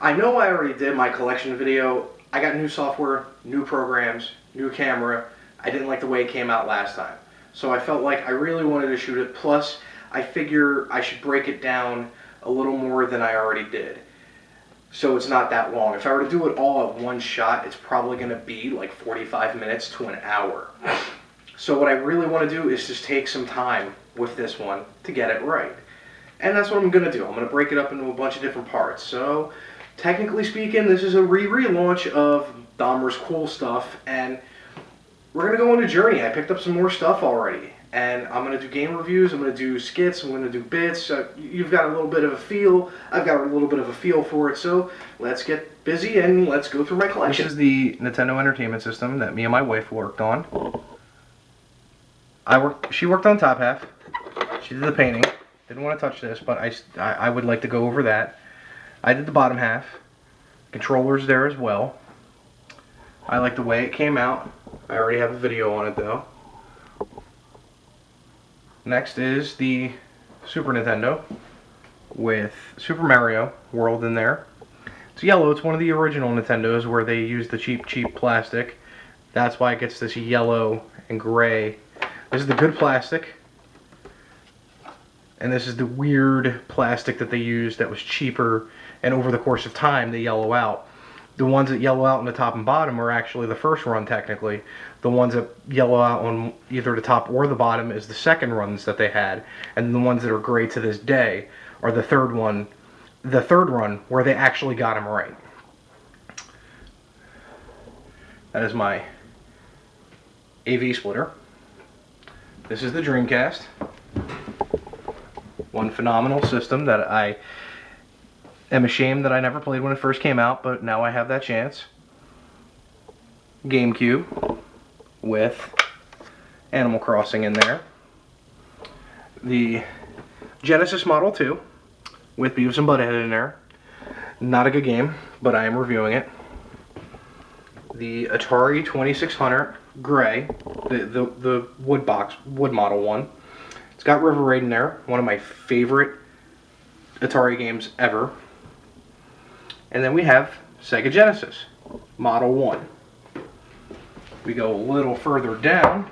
I know I already did my collection video. I got new software, new programs, new camera. I didn't like the way it came out last time. So I felt like I really wanted to shoot it. Plus, I figure I should break it down a little more than I already did. So it's not that long. If I were to do it all at one shot, it's probably going to be like 45 minutes to an hour. So what I really want to do is just take some time with this one to get it right. And that's what I'm going to do. I'm going to break it up into a bunch of different parts. So technically speaking, this is a relaunch of Dahmer's Cool Stuff, and we're going to go on a journey. I picked up some more stuff already, and I'm going to do game reviews, I'm going to do skits, I'm going to do bits. You've got a little bit of a feel, I've got a little bit of a feel for it, so let's get busy and let's go through my collection. This is the Nintendo Entertainment System that me and my wife worked on. She worked on top half, she did the painting. Didn't want to touch this, but I would like to go over that. I did the bottom half. Controllers there as well. I like the way it came out. I already have a video on it though. Next is the Super Nintendo with Super Mario World in there. It's yellow. It's one of the original Nintendos where they use the cheap plastic. That's why it gets this yellow and gray. This is the good plastic. And this is the weird plastic that they used that was cheaper, and over the course of time they yellow out. The ones that yellow out on the top and bottom are actually the first run technically. The ones that yellow out on either the top or the bottom is the second runs that they had. And the ones that are gray to this day are the third run where they actually got them right. That is my AV splitter. This is the Dreamcast. One phenomenal system that I am ashamed that I never played when it first came out, but now I have that chance. GameCube with Animal Crossing in there. The Genesis Model 2 with Beavis and Butthead in there. Not a good game, but I am reviewing it. The Atari 2600 Gray, the wood model one. It's got River Raid in there, one of my favorite Atari games ever. And then we have Sega Genesis, Model 1. We go a little further down,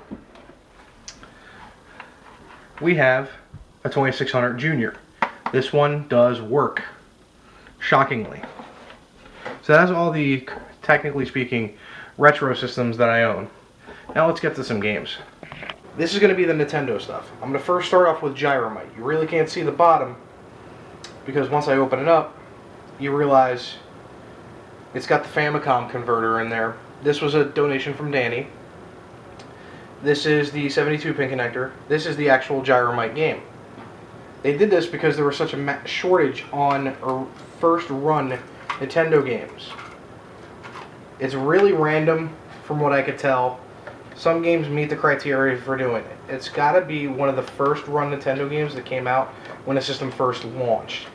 we have a 2600 Junior. This one does work, shockingly. So that's all the, technically speaking, retro systems that I own. Now let's get to some games. This is going to be the Nintendo stuff. I'm going to first start off with Gyromite. You really can't see the bottom because once I open it up, you realize it's got the Famicom converter in there. This was a donation from Danny. This is the 72-pin connector. This is the actual Gyromite game. They did this because there was such a shortage on first-run Nintendo games. It's really random from what I could tell. Some games meet the criteria for doing it. It's got to be one of the first run Nintendo games that came out when the system first launched.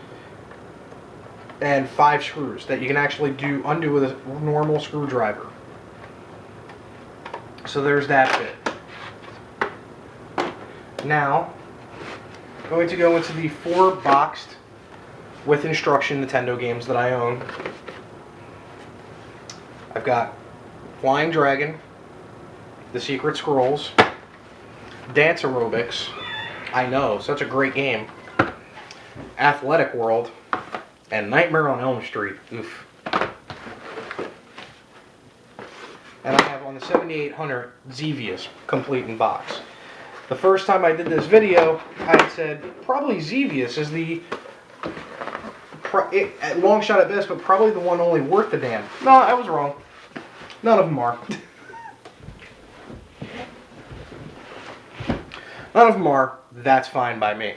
And 5 screws that you can actually undo with a normal screwdriver. So there's that bit. Now, I'm going to go into the 4 boxed with instruction Nintendo games that I own. I've got Flying Dragon, The Secret Scrolls, Dance Aerobics, I know, such a great game, Athletic World, and Nightmare on Elm Street. Oof. And I have on the 7800 Xevious complete in box. The first time I did this video, I had said probably Xevious is the long shot at best, but probably the one only worth the damn. No, I was wrong. None of them are. None of them are. That's fine by me.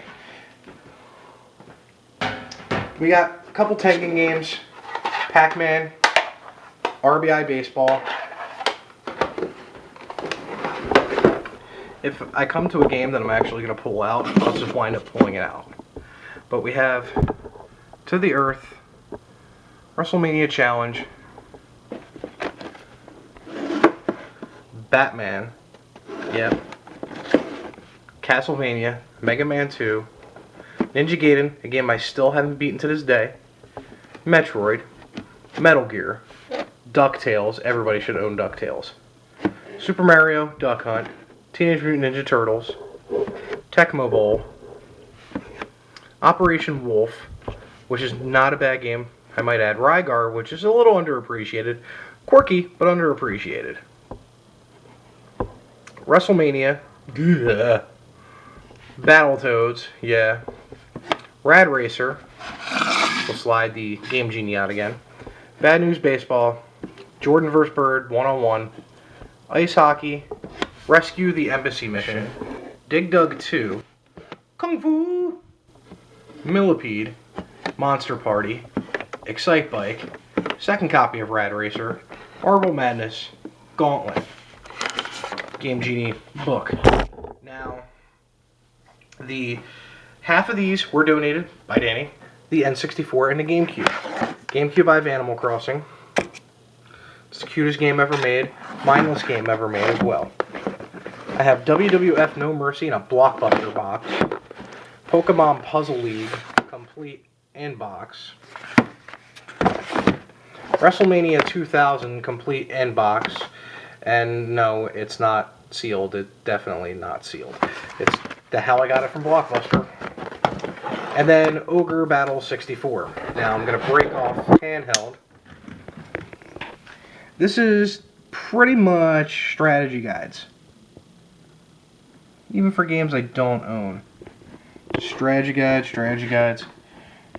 We got a couple Tengen games. Pac-Man. RBI Baseball. If I come to a game that I'm actually going to pull out, I'll just wind up pulling it out. But we have To the Earth. WrestleMania Challenge. Batman. Yep. Castlevania, Mega Man 2, Ninja Gaiden, a game I still haven't beaten to this day, Metroid, Metal Gear, DuckTales, everybody should own DuckTales, Super Mario, Duck Hunt, Teenage Mutant Ninja Turtles, Tecmo Bowl, Operation Wolf, which is not a bad game, I might add, Rygar, which is a little underappreciated, quirky, but underappreciated, WrestleMania, yeah. Battletoads, yeah, Rad Racer, we'll slide the Game Genie out again, Bad News Baseball, Jordan vs. Bird, 1-on-1, Ice Hockey, Rescue the Embassy Mission, Dig Dug 2, Kung Fu, Millipede, Monster Party, Excite Bike, second copy of Rad Racer, Marble Madness, Gauntlet, Game Genie book. Now, the half of these were donated by Danny, the N64 and the GameCube. GameCube, I have Animal Crossing. It's the cutest game ever made, mindless game ever made as well. I have WWF No Mercy in a Blockbuster box, Pokemon Puzzle League complete in box, WrestleMania 2000 complete in box, and no, it's not sealed. It's definitely not sealed. It's the hell I got it from Blockbuster. And then Ogre Battle 64. Now I'm going to break off handheld. This is pretty much strategy guides. Even for games I don't own. Strategy guides,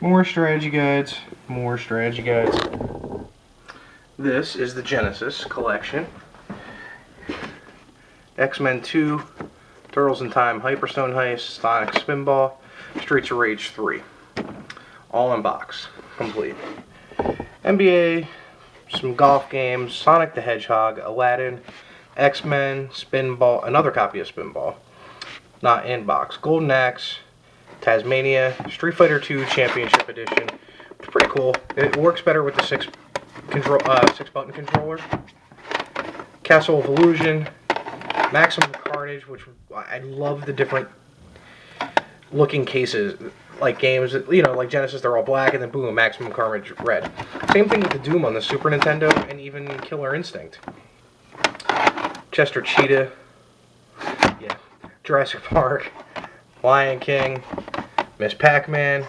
more strategy guides, more strategy guides. This is the Genesis collection. X-Men 2, Turtles in Time, Hyperstone Heist, Sonic Spinball, Streets of Rage 3. All in box, complete. NBA, some golf games, Sonic the Hedgehog, Aladdin, X-Men, Spinball, another copy of Spinball, not in box. Golden Axe, Tasmania, Street Fighter 2 Championship Edition. It's pretty cool. It works better with the six button controller. Castle of Illusion, Maximum Carnage, which I love the different looking cases. Like games, you know, like Genesis, they're all black, and then boom, Maximum Carnage red. Same thing with the Doom on the Super Nintendo, and even Killer Instinct. Chester Cheetah, yeah, Jurassic Park, Lion King, Miss Pac-Man,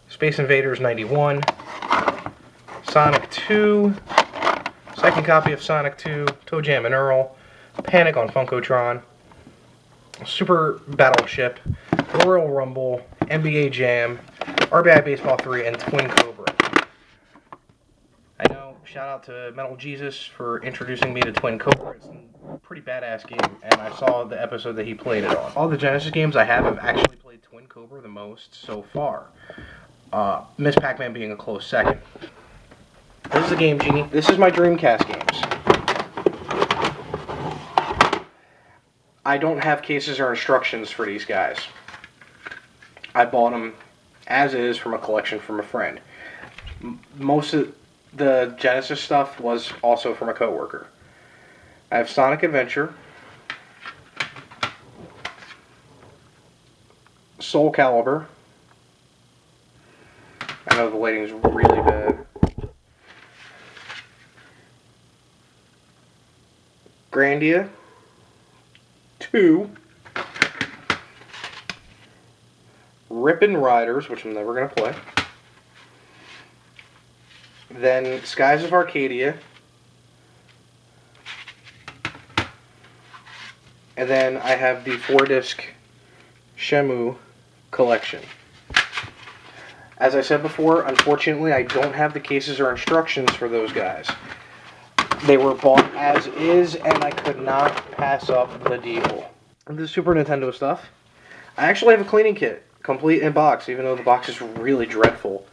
Space Invaders 91, Sonic 2, second copy of Sonic 2, Toe Jam and Earl, Panic on Funkotron, Super Battleship, Royal Rumble, NBA Jam, RBI Baseball 3, and Twin Cobra. I know, shout out to Metal Jesus for introducing me to Twin Cobra. It's a pretty badass game, and I saw the episode that he played it on. All the Genesis games I have actually played Twin Cobra the most so far. Miss Pac-Man being a close second. This is the Game Genie. This is my Dreamcast games. I don't have cases or instructions for these guys. I bought them as is from a collection from a friend. Most of the Genesis stuff was also from a coworker. I have Sonic Adventure, Soul Calibur. I know the lighting's really bad. Grandia 2, Rippin' Riders, which I'm never going to play. Then Skies of Arcadia. And then I have the 4-disc Shenmue collection. As I said before, unfortunately I don't have the cases or instructions for those guys. They were bought as is, and I could not pass up the deal. The Super Nintendo stuff. I actually have a cleaning kit, complete in box, even though the box is really dreadful.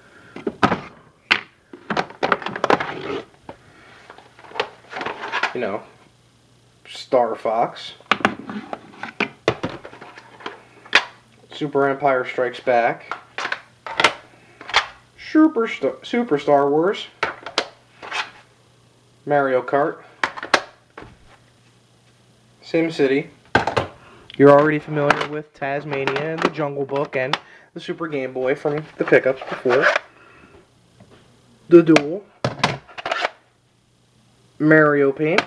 You know, Star Fox, Super Empire Strikes Back, Super Star Wars, Mario Kart, SimCity. You're already familiar with Tasmania and the Jungle Book and the Super Game Boy from the pickups before. The Duel, Mario Paint.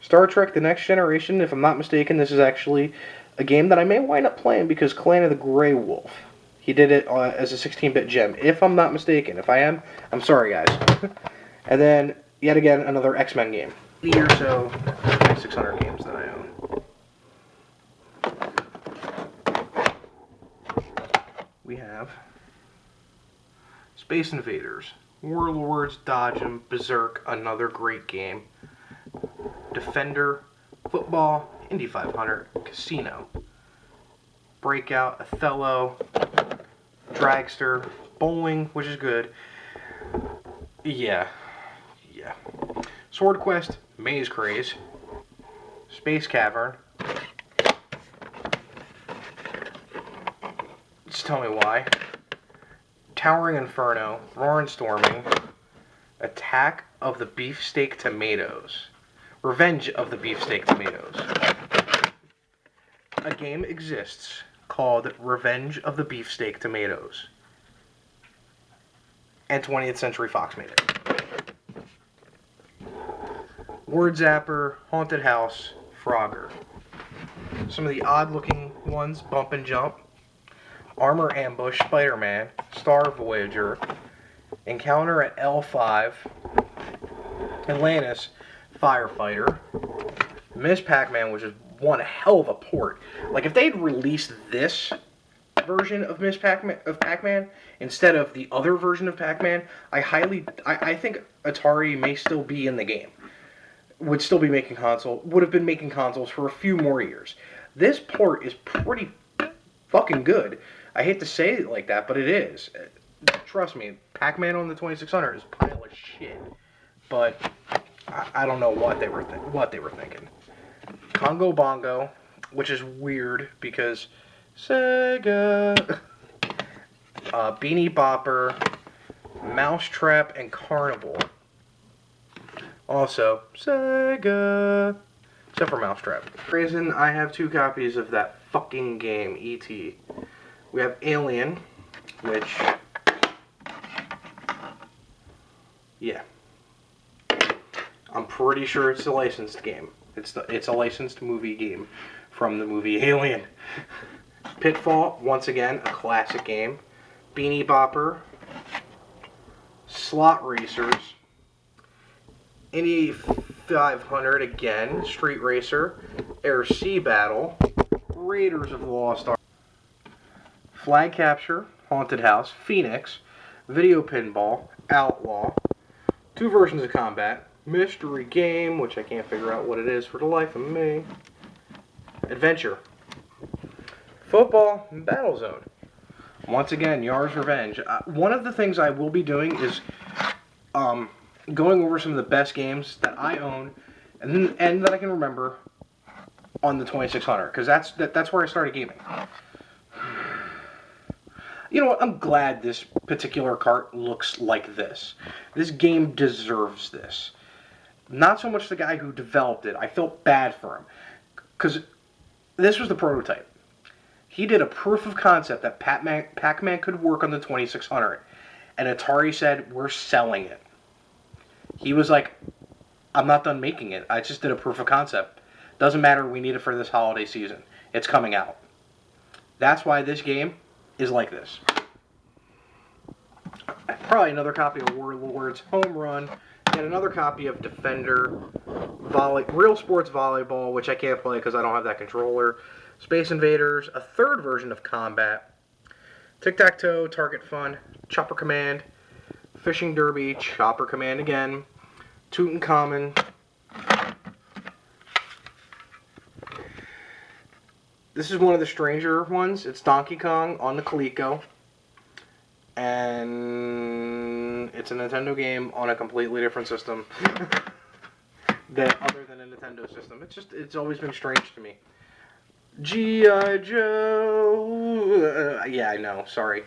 Star Trek The Next Generation, if I'm not mistaken, this is actually a game that I may wind up playing because Clan of the Grey Wolf. He did it as a 16-bit gem, if I'm not mistaken. If I am, I'm sorry, guys. And then, yet again, another X-Men game. 80 or so 600 games that I own. We have Space Invaders, Warlords, Dodge'em, Berserk, another great game. Defender, Football, Indy 500, Casino, Breakout, Othello, Dragster, Bowling, which is good. Yeah. Sword Quest, Maze Craze, Space Cavern. Just tell me why. Towering Inferno, Roaring Storming, Attack of the Beefsteak Tomatoes, Revenge of the Beefsteak Tomatoes. A game exists called Revenge of the Beefsteak Tomatoes. And 20th Century Fox made it. Word Zapper, Haunted House, Frogger. Some of the odd-looking ones, Bump and Jump, Armor Ambush, Spider-Man, Star Voyager, Encounter at L5, Atlantis, Firefighter, Miss Pac-Man, which is one hell of a port. Like, if they'd released this version of Pac-Man instead of the other version of Pac-Man, I think Atari may still be in the game. Would still be making would have been making consoles for a few more years. This port is pretty fucking good. I hate to say it like that, but it is. Trust me, Pac-Man on the 2600 is a pile of shit. But I don't know what they were thinking. Congo Bongo, which is weird because Sega. Beanie Bopper, Mousetrap, and Carnival. Also, Sega. Except for Mousetrap. Reason I have 2 copies of that fucking game, E.T. We have Alien, which... yeah. I'm pretty sure it's a licensed game. It's a licensed movie game from the movie Alien. Pitfall, once again, a classic game. Beanie Bopper. Slot Racers. Indy 500 again. Street Racer. Air Sea Battle. Raiders of the Lost Ark. Flag Capture. Haunted House. Phoenix. Video Pinball. Outlaw. 2 versions of Combat. Mystery Game, which I can't figure out what it is for the life of me. Adventure. Football. Battlezone. Once again, Yar's Revenge. One of the things I will be doing is going over some of the best games that I own and that I can remember on the 2600, because that's where I started gaming. You know what? I'm glad this particular cart looks like this. This game deserves this. Not so much the guy who developed it. I felt bad for him, because this was the prototype. He did a proof of concept that Pac-Man could work on the 2600, and Atari said, we're selling it. He was like, I'm not done making it. I just did a proof of concept. Doesn't matter, we need it for this holiday season. It's coming out. That's why this game is like this. Probably another copy of Warlords, Home Run, and another copy of Defender, Real Sports Volleyball, which I can't play because I don't have that controller, Space Invaders, a 3rd version of Combat, Tic-Tac-Toe, Target Fun, Chopper Command, Fishing Derby, Chopper Command again, Tutankhamun. This is one of the stranger ones. It's Donkey Kong on the Coleco. And it's a Nintendo game on a completely different system other than a Nintendo system. It's always been strange to me. G.I. Joe. Yeah, I know. Sorry.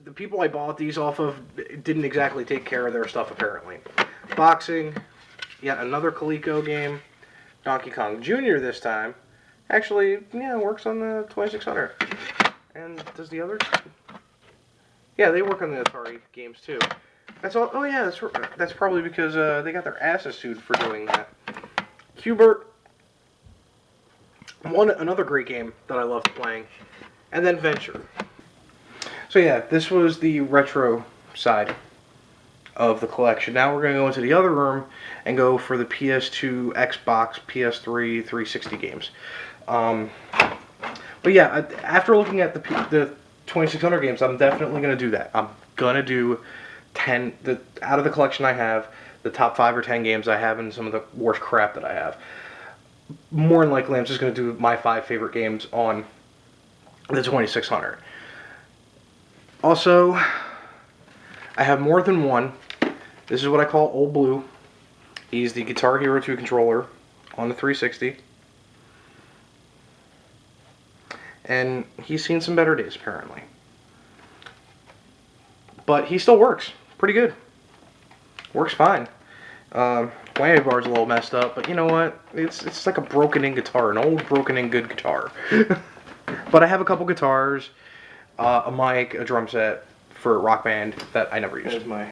The people I bought these off of didn't exactly take care of their stuff, apparently. Boxing. Yet another Coleco game. Donkey Kong Jr. this time. Actually, yeah, works on the 2600. And does the others? Yeah, they work on the Atari games too. That's all. Oh yeah, that's probably because they got their asses sued for doing that. Hubert, another great game that I loved playing, and then Venture. So yeah, this was the retro side of the collection. Now we're going to go into the other room and go for the PS2, Xbox, PS3, 360 games. But yeah, after looking at the 2600 games, I'm definitely going to do that. I'm going to do 10, out of the collection I have, the top 5 or 10 games I have and some of the worst crap that I have. More than likely, I'm just going to do my 5 favorite games on the 2600. Also, I have more than one. This is what I call Old Blue. He's the Guitar Hero 2 controller on the 360. And he's seen some better days, apparently. But he still works pretty good. Works fine. Whammy bar's a little messed up, but you know what? It's like a broken-in guitar, an old broken-in good guitar. But I have a couple guitars, a mic, a drum set for Rock Band that I never used.